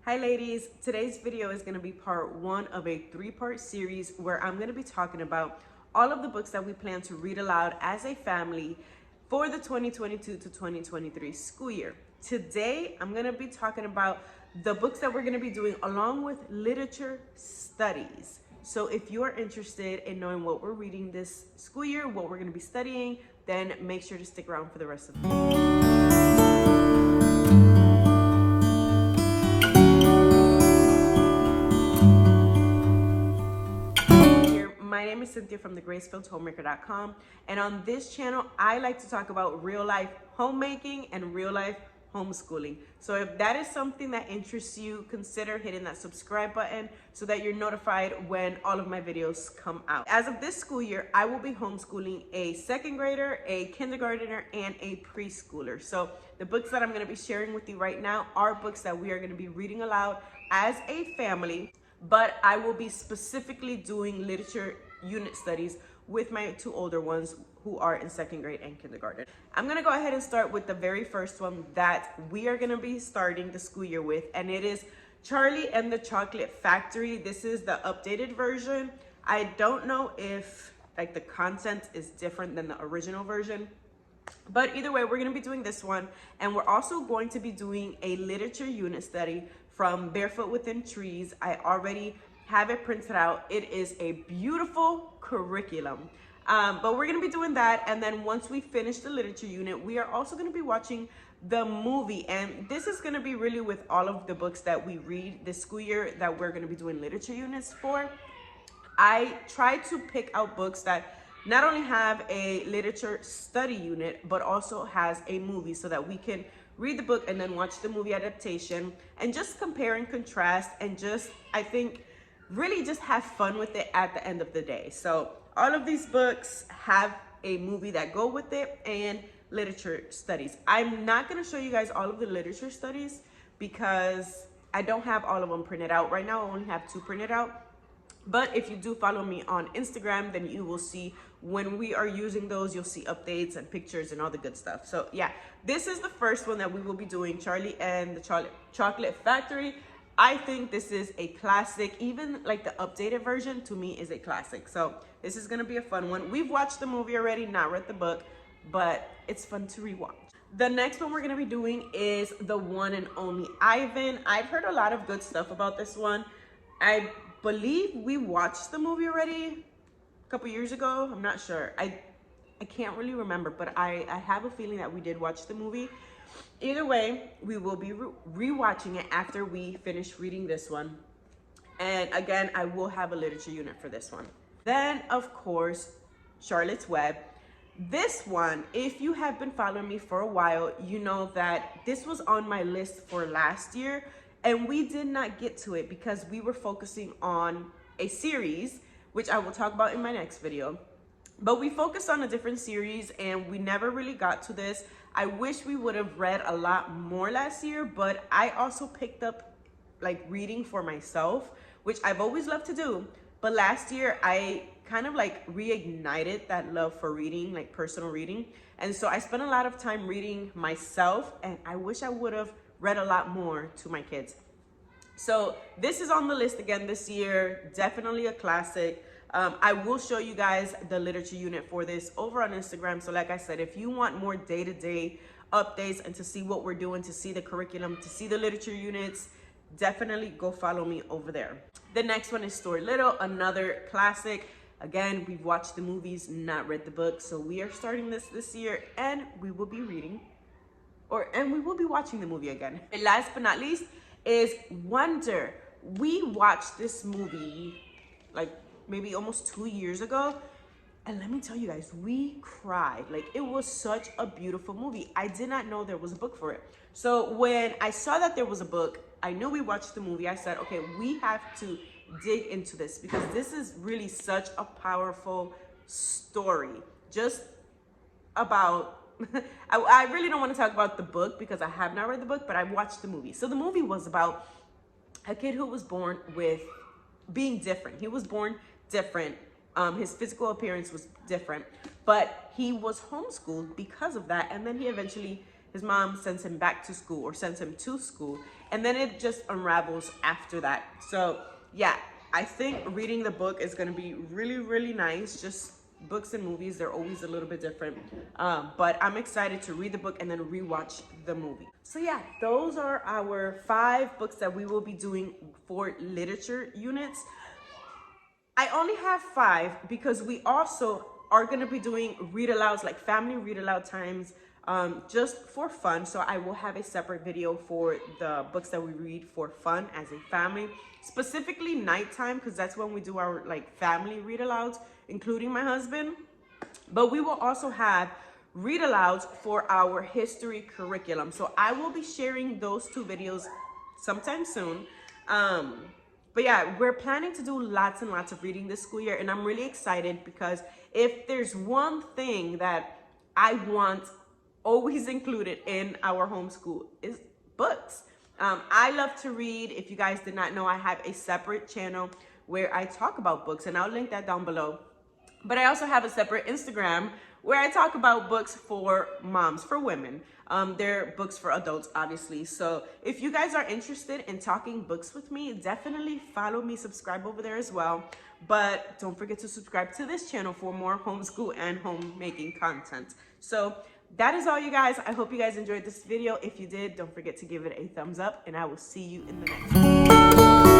Hi ladies, today's video is going to be part one of a three-part series where I'm going to be talking about all of the books that we plan to read aloud as a family for the 2022 to 2023 school year. Today, I'm going to be talking about the books that we're going to be doing along with literature studies. So if you are interested in knowing what we're reading this school year, what we're going to be studying, then make sure to stick around for the rest of the video. My name is Cynthia from thegracefieldhomemaker.com, and on this channel I like to talk about real life homemaking and real life homeschooling. So if that is something that interests you, consider hitting that subscribe button so that you're notified when all of my videos come out. As of this school year, I will be homeschooling a second grader, a kindergartner, and a preschooler. So the books that I'm going to be sharing with you right now are books that we are going to be reading aloud as a family, but I will be specifically doing literature unit studies with my two older ones who are in second grade and kindergarten. I'm gonna go ahead and start with the very first one that we are gonna be starting the school year with, and it is Charlie and the Chocolate Factory. This is the updated version. I don't know if like the content is different than the original version, but either way, we're gonna be doing this one, and we're also going to be doing a literature unit study from Barefoot Within Trees. I already have it printed out. It is a beautiful curriculum. But we're gonna be doing that, and then once we finish the literature unit, we are also gonna be watching the movie. And this is gonna be really with all of the books that we read this school year that we're gonna be doing literature units for. I try to pick out books that not only have a literature study unit, but also has a movie so that we can read the book and then watch the movie adaptation and just compare and contrast and just, I think, really just have fun with it at the end of the day. So all of these books have a movie that go with it and literature studies. I'm not going to show you guys all of the literature studies because I don't have all of them printed out. Right now, I only have two printed out. But if you do follow me on Instagram, then you will see when we are using those, you'll see updates and pictures and all the good stuff. So yeah, this is the first one that we will be doing, Charlie and the Chocolate Factory. I think this is a classic. Even like the updated version to me is a classic. So this is gonna be a fun one. We've watched the movie already, not read the book, but it's fun to rewatch. The next one we're gonna be doing is The One and Only Ivan. I've heard a lot of good stuff about this one. I believe we watched the movie already a couple years ago. I'm not sure. I can't really remember, but I have a feeling that we did watch the movie. Either way, we will be rewatching it after we finish reading this one. And again, I will have a literature unit for this one. Then, of course, Charlotte's Web. This one, if you have been following me for a while, you know that this was on my list for last year, and we did not get to it because we were focusing on a series, which I will talk about in my next video. But we focused on a different series and we never really got to this. I wish we would have read a lot more last year, but I also picked up like reading for myself, which I've always loved to do. But last year I kind of like reignited that love for reading, like personal reading. And so I spent a lot of time reading myself, and I wish I would have read a lot more to my kids. So this is on the list again this year. Definitely a classic. I will show you guys the literature unit for this over on Instagram. So like I said, if you want more day-to-day updates and to see what we're doing, to see the curriculum, to see the literature units, definitely go follow me over there. The next one is Stuart Little, another classic. Again, we've watched the movies, not read the book. So we are starting this year, and we will be reading and we will be watching the movie again. And last but not least is Wonder. We watched this movie like maybe almost 2 years ago, and let me tell you guys, we cried. Like, it was such a beautiful movie. I did not know there was a book for it. So when I saw that there was a book, I knew we watched the movie. I said, okay, we have to dig into this because this is really such a powerful story. Just about I really don't want to talk about the book because I have not read the book, but I watched the movie. So the movie was about a kid who was born with being different. He was born different. His physical appearance was different, but he was homeschooled because of that. And then he eventually, his mom sends him back to school or sends him to school. and then it just unravels after that. So yeah, I think reading the book is going to be really, really nice. Just books and movies, they're always a little bit different, but I'm excited to read the book and then rewatch the movie. So yeah, those are our 5 books that we will be doing for literature units. I only have 5 because we also are going to be doing read alouds, like family read aloud times, just for fun. So I will have a separate video for the books that we read for fun as a family, specifically nighttime, because that's when we do our like family read alouds, including my husband. But we will also have read alouds for our history curriculum. So I will be sharing those 2 videos sometime soon. But yeah, we're planning to do lots and lots of reading this school year, and I'm really excited because if there's one thing that I want always included in our homeschool is books. I love to read. If you guys did not know, I have a separate channel where I talk about books, and I'll link that down below. But I also have a separate Instagram where I talk about books for moms, for women. They're books for adults, obviously. So if you guys are interested in talking books with me, definitely follow me, subscribe over there as well. But don't forget to subscribe to this channel for more homeschool and homemaking content. So that is all, you guys. I hope you guys enjoyed this video. If you did, don't forget to give it a thumbs up, and I will see you in the next one.